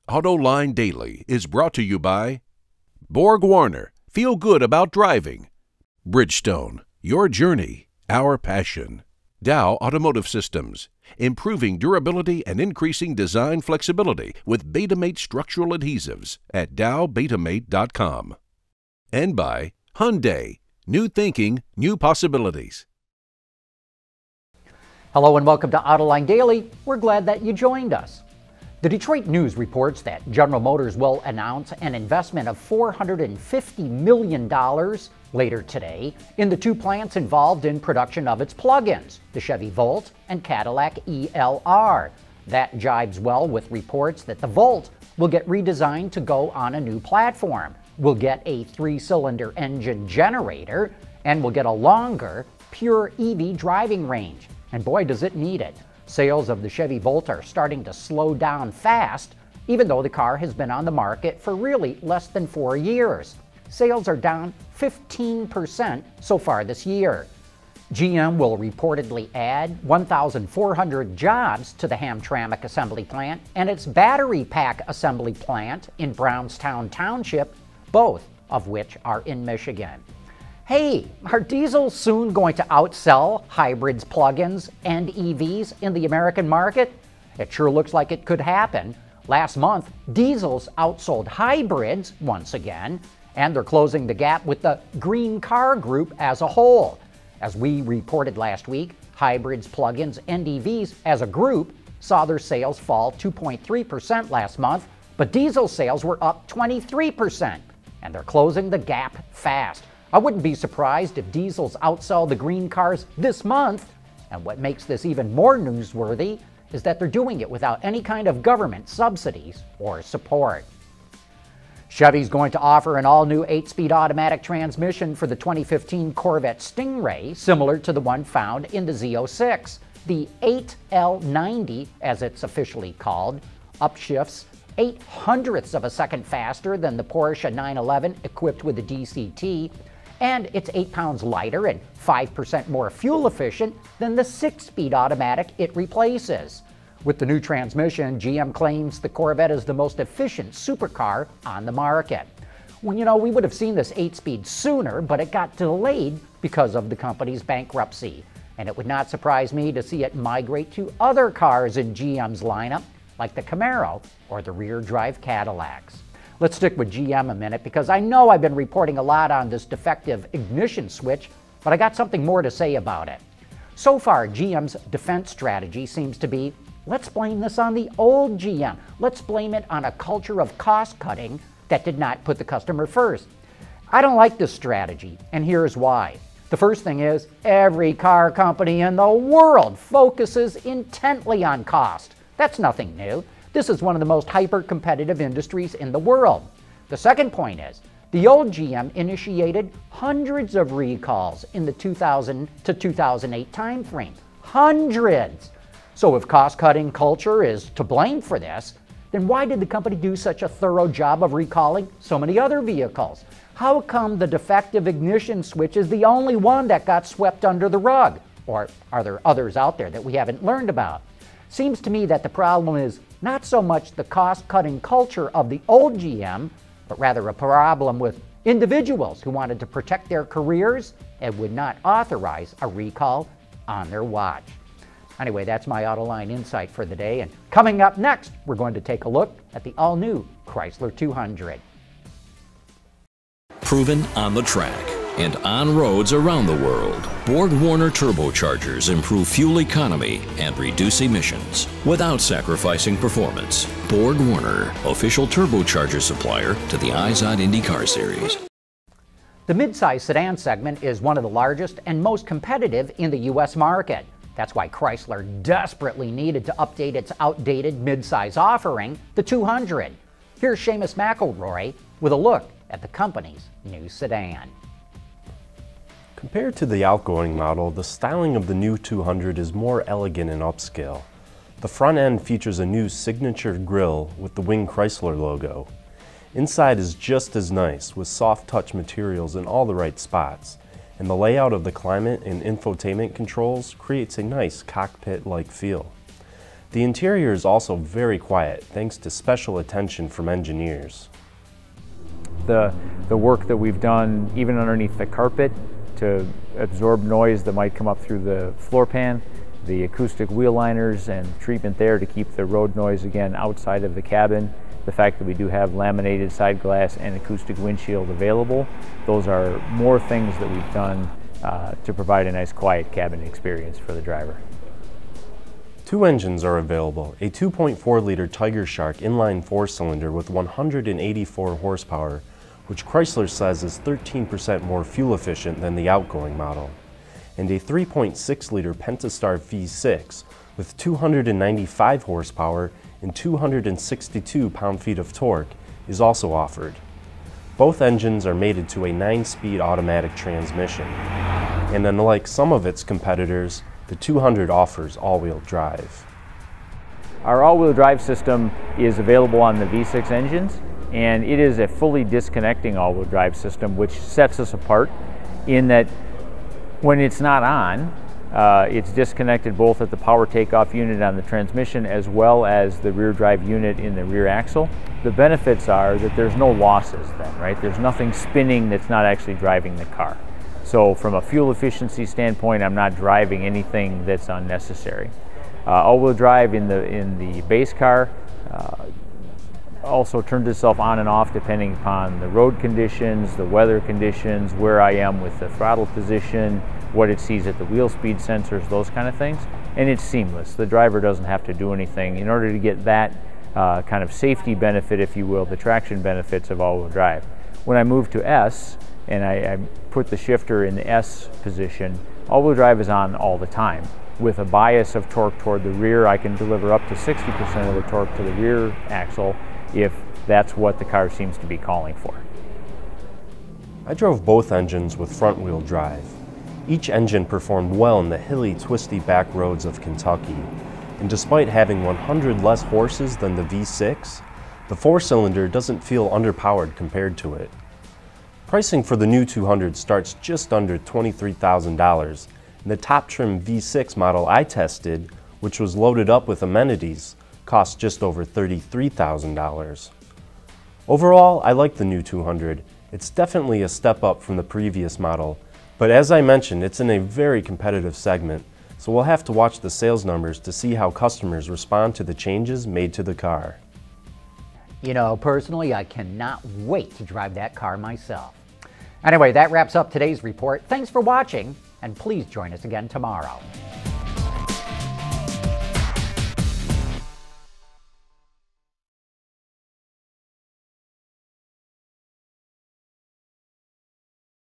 Autoline Daily is brought to you by Borg Warner, feel good about driving. Bridgestone, your journey, our passion. Dow Automotive Systems, improving durability and increasing design flexibility with Betamate structural adhesives at dowbetamate.com. And by Hyundai, new thinking, new possibilities. Hello and welcome to Autoline Daily. We're glad that you joined us. The Detroit News reports that General Motors will announce an investment of $450 million later today in the two plants involved in production of its plug-ins, the Chevy Volt and Cadillac ELR. That jives well with reports that the Volt will get redesigned to go on a new platform, will get a 3-cylinder engine generator, and will get a longer, pure EV driving range. And boy, does it need it. Sales of the Chevy Volt are starting to slow down fast, even though the car has been on the market for really less than 4 years. Sales are down 15% so far this year. GM will reportedly add 1,400 jobs to the Hamtramck assembly plant and its battery pack assembly plant in Brownstown Township, both of which are in Michigan. Hey, are diesels soon going to outsell hybrids, plug-ins, and EVs in the American market? It sure looks like it could happen. Last month, diesels outsold hybrids once again, and they're closing the gap with the green car group as a whole. As we reported last week, hybrids, plug-ins, and EVs as a group saw their sales fall 2.3% last month, but diesel sales were up 23%, and they're closing the gap fast. I wouldn't be surprised if diesels outsell the green cars this month, and what makes this even more newsworthy is that they're doing it without any kind of government subsidies or support. Chevy's going to offer an all-new 8-speed automatic transmission for the 2015 Corvette Stingray, similar to the one found in the Z06. The 8L90, as it's officially called, upshifts 0.08 of a second faster than the Porsche 911 equipped with a DCT, and it's 8 pounds lighter and 5% more fuel efficient than the 6-speed automatic it replaces. With the new transmission, GM claims the Corvette is the most efficient supercar on the market. Well, you know, we would have seen this 8-speed sooner, but it got delayed because of the company's bankruptcy. And it would not surprise me to see it migrate to other cars in GM's lineup, like the Camaro or the rear-drive Cadillacs. Let's stick with GM a minute because I know I've been reporting a lot on this defective ignition switch, but I got something more to say about it. So far, GM's defense strategy seems to be, let's blame this on the old GM. Let's blame it on a culture of cost-cutting that did not put the customer first. I don't like this strategy, and here's why. The first thing is, every car company in the world focuses intently on cost. That's nothing new. This is one of the most hyper-competitive industries in the world. The second point is, the old GM initiated hundreds of recalls in the 2000 to 2008 timeframe. Hundreds! So if cost-cutting culture is to blame for this, then why did the company do such a thorough job of recalling so many other vehicles? How come the defective ignition switch is the only one that got swept under the rug? Or are there others out there that we haven't learned about? Seems to me that the problem is not so much the cost-cutting culture of the old GM, but rather a problem with individuals who wanted to protect their careers and would not authorize a recall on their watch. Anyway, that's my Autoline insight for the day, and coming up next, we're going to take a look at the all-new Chrysler 200. Proven on the track and on roads around the world, Borg Warner turbochargers improve fuel economy and reduce emissions without sacrificing performance. Borg Warner, official turbocharger supplier to the IZOD IndyCar Series. The midsize sedan segment is one of the largest and most competitive in the U.S. market. That's why Chrysler desperately needed to update its outdated midsize offering, the 200. Here's Seamus McElroy with a look at the company's new sedan. Compared to the outgoing model, the styling of the new 200 is more elegant and upscale. The front end features a new signature grille with the Wing Chrysler logo. Inside is just as nice, with soft touch materials in all the right spots, and the layout of the climate and infotainment controls creates a nice cockpit-like feel. The interior is also very quiet thanks to special attention from engineers. The work that we've done even underneath the carpet to absorb noise that might come up through the floor pan, the acoustic wheel liners and treatment there to keep the road noise again outside of the cabin, the fact that we do have laminated side glass and acoustic windshield available, those are more things that we've done to provide a nice quiet cabin experience for the driver. Two engines are available, a 2.4-liter Tiger Shark inline four-cylinder with 184 horsepower, which Chrysler says is 13% more fuel efficient than the outgoing model, and a 3.6-liter Pentastar V6 with 295 horsepower and 262 pound-feet of torque is also offered. Both engines are mated to a 9-speed automatic transmission, and unlike some of its competitors, the 200 offers all-wheel drive. Our all-wheel drive system is available on the V6 engines, and it is a fully disconnecting all-wheel drive system, which sets us apart in that when it's not on, it's disconnected both at the power takeoff unit on the transmission as well as the rear drive unit in the rear axle. The benefits are that there's no losses then, right? There's nothing spinning that's not actually driving the car. So from a fuel efficiency standpoint, I'm not driving anything that's unnecessary. All-wheel drive in the base car also turns itself on and off depending upon the road conditions, the weather conditions, where I am with the throttle position, what it sees at the wheel speed sensors, those kind of things. And it's seamless. The driver doesn't have to do anything in order to get that kind of safety benefit, if you will, the traction benefits of all-wheel drive. When I move to S and I put the shifter in the S position, all-wheel drive is on all the time. With a bias of torque toward the rear, I can deliver up to 60% of the torque to the rear axle if that's what the car seems to be calling for. I drove both engines with front-wheel drive. Each engine performed well in the hilly, twisty back roads of Kentucky, and despite having 100 less horses than the V6, the four-cylinder doesn't feel underpowered compared to it. Pricing for the new 200 starts just under $23,000, and the top trim V6 model I tested, which was loaded up with amenities, cost just over $33,000. Overall, I like the new 200. It's definitely a step up from the previous model, but as I mentioned, it's in a very competitive segment, so we'll have to watch the sales numbers to see how customers respond to the changes made to the car. You know, personally, I cannot wait to drive that car myself. Anyway, that wraps up today's report. Thanks for watching, and please join us again tomorrow.